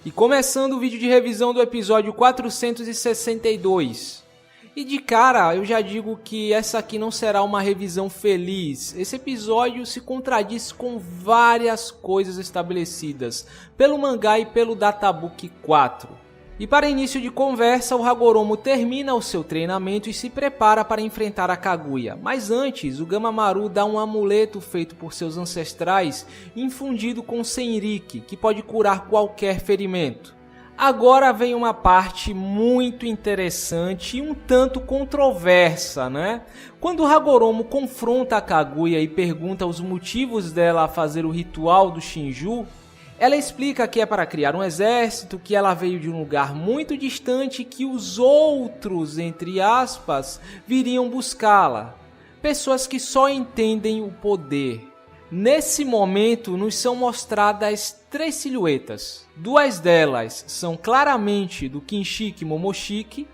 E começando o vídeo de revisão do episódio 462. E de cara, eu já digo que essa aqui não será uma revisão feliz. Esse episódio se contradiz com várias coisas estabelecidas pelo mangá e pelo Databook 4. E para início de conversa, o Hagoromo termina o seu treinamento e se prepara para enfrentar a Kaguya. Mas antes, o Gamamaru dá um amuleto feito por seus ancestrais, infundido com Senriki, que pode curar qualquer ferimento. Agora vem uma parte muito interessante e um tanto controversa, né? Quando o Hagoromo confronta a Kaguya e pergunta os motivos dela fazer o ritual do Shinju, ela explica que é para criar um exército, que ela veio de um lugar muito distante e que os outros, entre aspas, viriam buscá-la. Pessoas que só entendem o poder. Nesse momento nos são mostradas 3 silhuetas. 2 delas são claramente do Kinshiki Momoshiki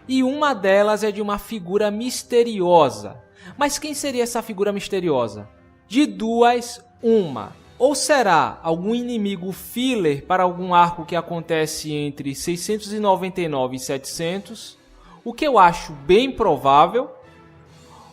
e uma delas é de uma figura misteriosa. Mas quem seria essa figura misteriosa? De duas, uma. Ou será algum inimigo filler para algum arco que acontece entre 699 e 700, o que eu acho bem provável.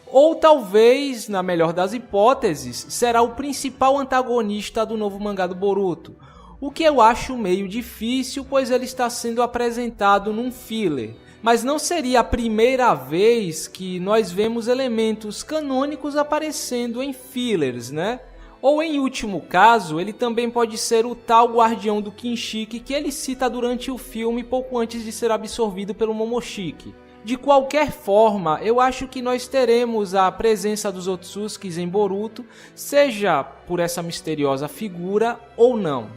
Ou talvez, na melhor das hipóteses, será o principal antagonista do novo mangá do Boruto, o que eu acho meio difícil, pois ele está sendo apresentado num filler. Mas não seria a primeira vez que nós vemos elementos canônicos aparecendo em fillers, né? Ou em último caso, ele também pode ser o tal guardião do Kinshiki que ele cita durante o filme pouco antes de ser absorvido pelo Momoshiki. De qualquer forma, eu acho que nós teremos a presença dos Otsutsuki em Boruto, seja por essa misteriosa figura ou não.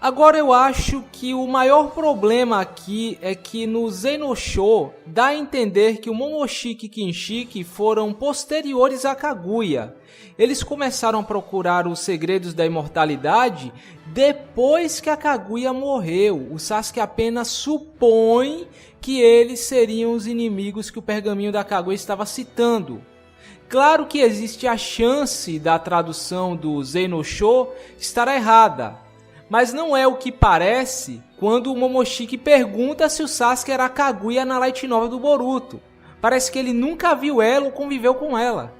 Agora eu acho que o maior problema aqui é que no Zenosho dá a entender que o Momoshiki e Kinshiki foram posteriores a Kaguya. Eles começaram a procurar os segredos da imortalidade depois que a Kaguya morreu. O Sasuke apenas supõe que eles seriam os inimigos que o pergaminho da Kaguya estava citando. Claro que existe a chance da tradução do Zenosho estar errada. Mas não é o que parece quando o Momoshiki pergunta se o Sasuke era a Kaguya na light novel do Boruto. Parece que ele nunca viu ela ou conviveu com ela.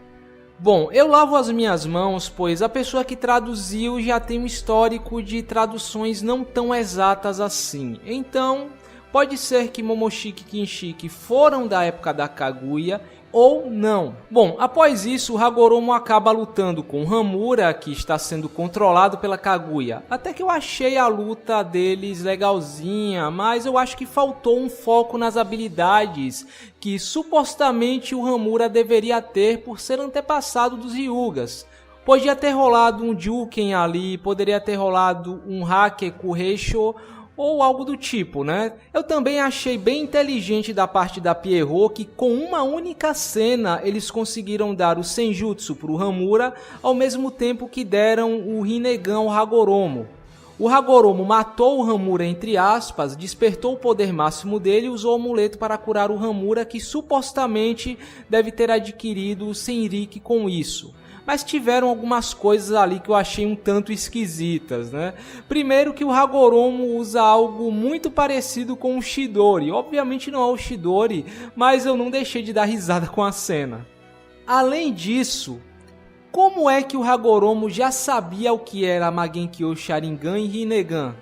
Bom, eu lavo as minhas mãos, pois a pessoa que traduziu já tem um histórico de traduções não tão exatas assim. Então, pode ser que Momoshiki e Kinshiki foram da época da Kaguya ou não. Bom, após isso, o Hagoromo acaba lutando com o Hamura, que está sendo controlado pela Kaguya. Até que eu achei a luta deles legalzinha, mas eu acho que faltou um foco nas habilidades que supostamente o Hamura deveria ter por ser antepassado dos Hyugas. Podia ter rolado um Juken ali, poderia ter rolado um Hake Kureisho, ou algo do tipo, né? Eu também achei bem inteligente da parte da Pierrot que com uma única cena eles conseguiram dar o Senjutsu pro Hamura ao mesmo tempo que deram o Rinnegan ao Hagoromo. O Hagoromo matou o Hamura entre aspas, despertou o poder máximo dele e usou o amuleto para curar o Hamura que supostamente deve ter adquirido o Senriki com isso. Mas tiveram algumas coisas ali que eu achei um tanto esquisitas, né? Primeiro que o Hagoromo usa algo muito parecido com o Chidori. Obviamente não é o Chidori, mas eu não deixei de dar risada com a cena. Além disso, como é que o Hagoromo já sabia o que era Magenkyo Sharingan e Rinnegan?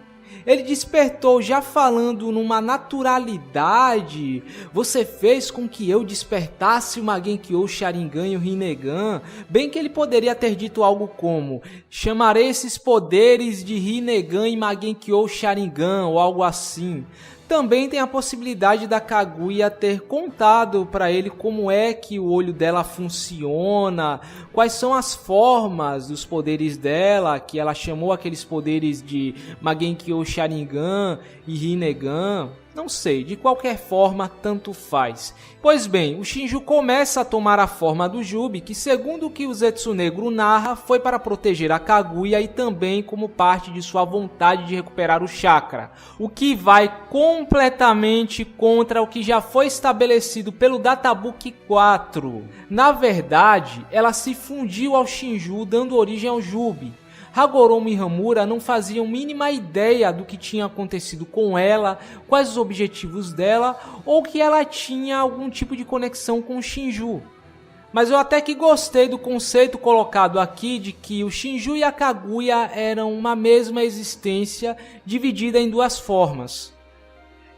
Ele despertou já falando numa naturalidade. Você fez com que eu despertasse o Magenkyo Sharingan e o Rinnegan. Bem que ele poderia ter dito algo como: chamarei esses poderes de Rinnegan e Magenkyo Sharingan ou algo assim. Também tem a possibilidade da Kaguya ter contado para ele como é que o olho dela funciona, quais são as formas dos poderes dela, que ela chamou aqueles poderes de Magenkyo Sharingan e Rinnegan. Não sei, de qualquer forma, tanto faz. Pois bem, o Shinju começa a tomar a forma do Jubi, que segundo o que o Zetsunegro narra, foi para proteger a Kaguya e também como parte de sua vontade de recuperar o chakra, o que vai completamente contra o que já foi estabelecido pelo Databook 4. Na verdade, ela se fundiu ao Shinju, dando origem ao Jubi. Hagoromo e Hamura não faziam mínima ideia do que tinha acontecido com ela, quais os objetivos dela, ou que ela tinha algum tipo de conexão com o Shinju. Mas eu até que gostei do conceito colocado aqui de que o Shinju e a Kaguya eram uma mesma existência dividida em duas formas.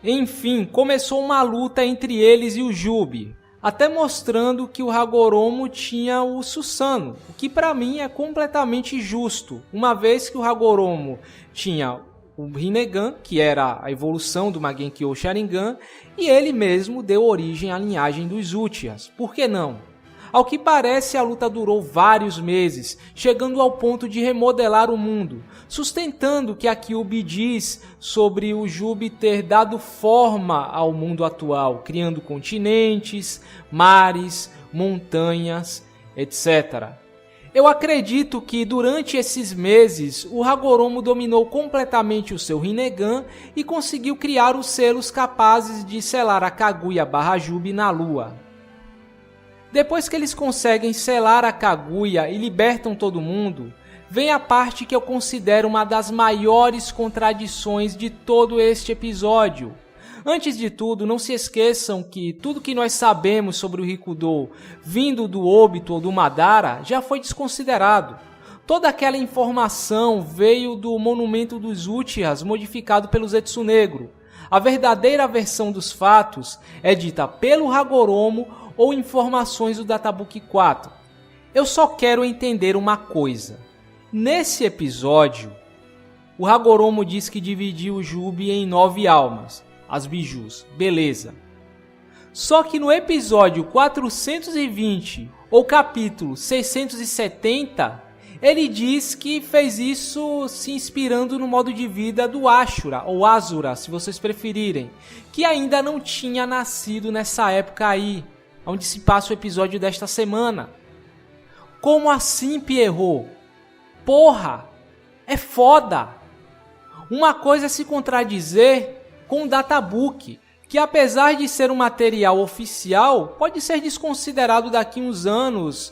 Enfim, começou uma luta entre eles e o Jubi, até mostrando que o Hagoromo tinha o Susanoo, o que para mim é completamente justo, uma vez que o Hagoromo tinha o Rinnegan, que era a evolução do Mangekyou Sharingan, e ele mesmo deu origem à linhagem dos Uchihas. Por que não? Ao que parece, a luta durou vários meses, chegando ao ponto de remodelar o mundo, sustentando que a Kyuubi diz sobre o Jubi ter dado forma ao mundo atual, criando continentes, mares, montanhas, etc. Eu acredito que durante esses meses o Hagoromo dominou completamente o seu Rinnegan e conseguiu criar os selos capazes de selar a Kaguya/Jubi na Lua. Depois que eles conseguem selar a Kaguya e libertam todo mundo, vem a parte que eu considero uma das maiores contradições de todo este episódio. Antes de tudo, não se esqueçam que tudo que nós sabemos sobre o Rikudo vindo do Obito ou do Madara já foi desconsiderado. Toda aquela informação veio do monumento dos Uchihas modificado pelo Zetsu Negro. A verdadeira versão dos fatos é dita pelo Hagoromo ou informações do Databook 4. Eu só quero entender uma coisa. Nesse episódio, o Hagoromo diz que dividiu o Jubi em 9 almas, as bijus, beleza. Só que no episódio 420, ou capítulo 670, ele diz que fez isso se inspirando no modo de vida do Ashura, ou Asura, se vocês preferirem, que ainda não tinha nascido nessa época aí, onde se passa o episódio desta semana. Como assim, Pierrot? Porra, é foda! Uma coisa é se contradizer com o Databook, que apesar de ser um material oficial, pode ser desconsiderado daqui uns anos,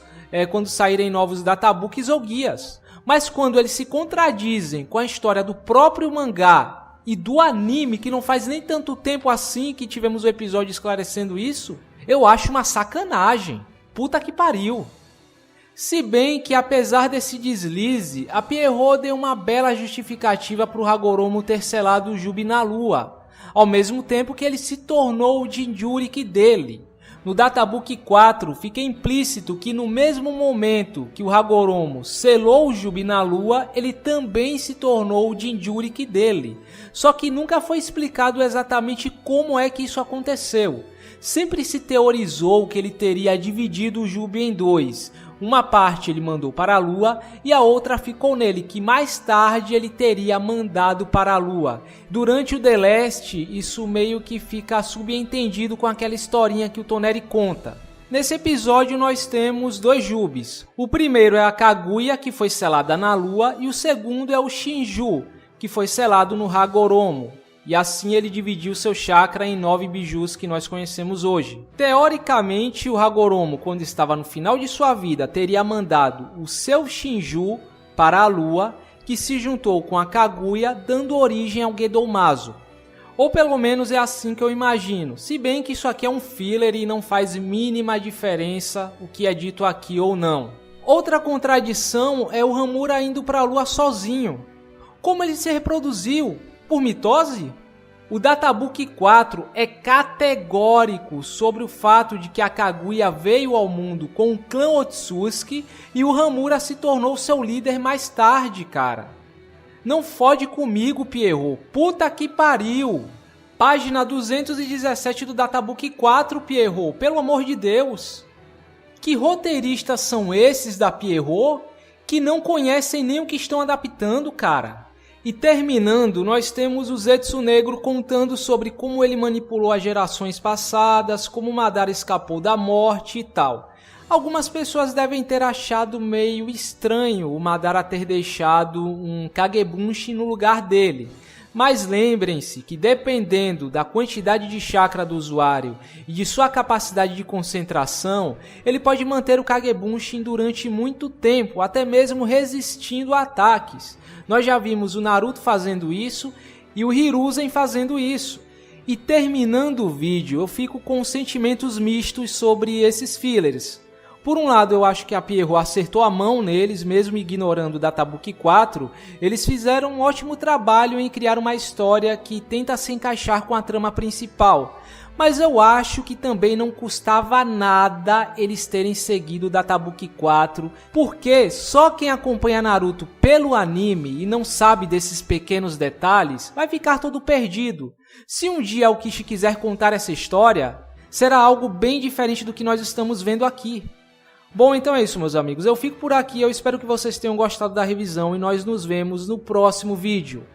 quando saírem novos databooks ou guias. Mas quando eles se contradizem com a história do próprio mangá e do anime, que não faz nem tanto tempo assim que tivemos o episódio esclarecendo isso, eu acho uma sacanagem. Puta que pariu. Se bem que apesar desse deslize, a Pierrot deu uma bela justificativa para o Hagoromo ter selado o Jubi na Lua, ao mesmo tempo que ele se tornou o Jinchuriki dele. No Databook 4 fica implícito que no mesmo momento que o Hagoromo selou o Jubi na Lua, ele também se tornou o Jinchuriki dele. Só que nunca foi explicado exatamente como é que isso aconteceu. Sempre se teorizou que ele teria dividido o Jubi em 2. Uma parte ele mandou para a Lua e a outra ficou nele, que mais tarde ele teria mandado para a Lua. Durante o The Last, isso meio que fica subentendido com aquela historinha que o Toneri conta. Nesse episódio nós temos 2 Jubis. O primeiro é a Kaguya, que foi selada na Lua, e o segundo é o Shinju, que foi selado no Hagoromo. E assim ele dividiu seu chakra em 9 bijus que nós conhecemos hoje. Teoricamente, o Hagoromo, quando estava no final de sua vida, teria mandado o seu Shinju para a Lua, que se juntou com a Kaguya, dando origem ao Gedomazo. Ou pelo menos é assim que eu imagino, se bem que isso aqui é um filler e não faz mínima diferença o que é dito aqui ou não. Outra contradição é o Hamura indo para a Lua sozinho. Como ele se reproduziu? Por mitose? O Databook 4 é categórico sobre o fato de que a Kaguya veio ao mundo com o clã Otsutsuki e o Hamura se tornou seu líder mais tarde, cara. Não fode comigo, Pierrot. Puta que pariu. Página 217 do Databook 4, Pierrot. Pelo amor de Deus. Que roteiristas são esses da Pierrot que não conhecem nem o que estão adaptando, cara? E terminando, nós temos o Zetsu Negro contando sobre como ele manipulou as gerações passadas, como Madara escapou da morte e tal. Algumas pessoas devem ter achado meio estranho o Madara ter deixado um Kagebunshin no lugar dele. Mas lembrem-se que dependendo da quantidade de chakra do usuário e de sua capacidade de concentração, ele pode manter o Kagebunshin durante muito tempo, até mesmo resistindo a ataques. Nós já vimos o Naruto fazendo isso e o Hiruzen fazendo isso. E terminando o vídeo, eu fico com sentimentos mistos sobre esses fillers. Por um lado, eu acho que a Pierrot acertou a mão neles, mesmo ignorando o Databook 4. Eles fizeram um ótimo trabalho em criar uma história que tenta se encaixar com a trama principal. Mas eu acho que também não custava nada eles terem seguido o Databook 4, porque só quem acompanha Naruto pelo anime e não sabe desses pequenos detalhes vai ficar todo perdido. Se um dia o Kishi quiser contar essa história, será algo bem diferente do que nós estamos vendo aqui. Bom, então é isso, meus amigos. Eu fico por aqui, eu espero que vocês tenham gostado da revisão e nós nos vemos no próximo vídeo.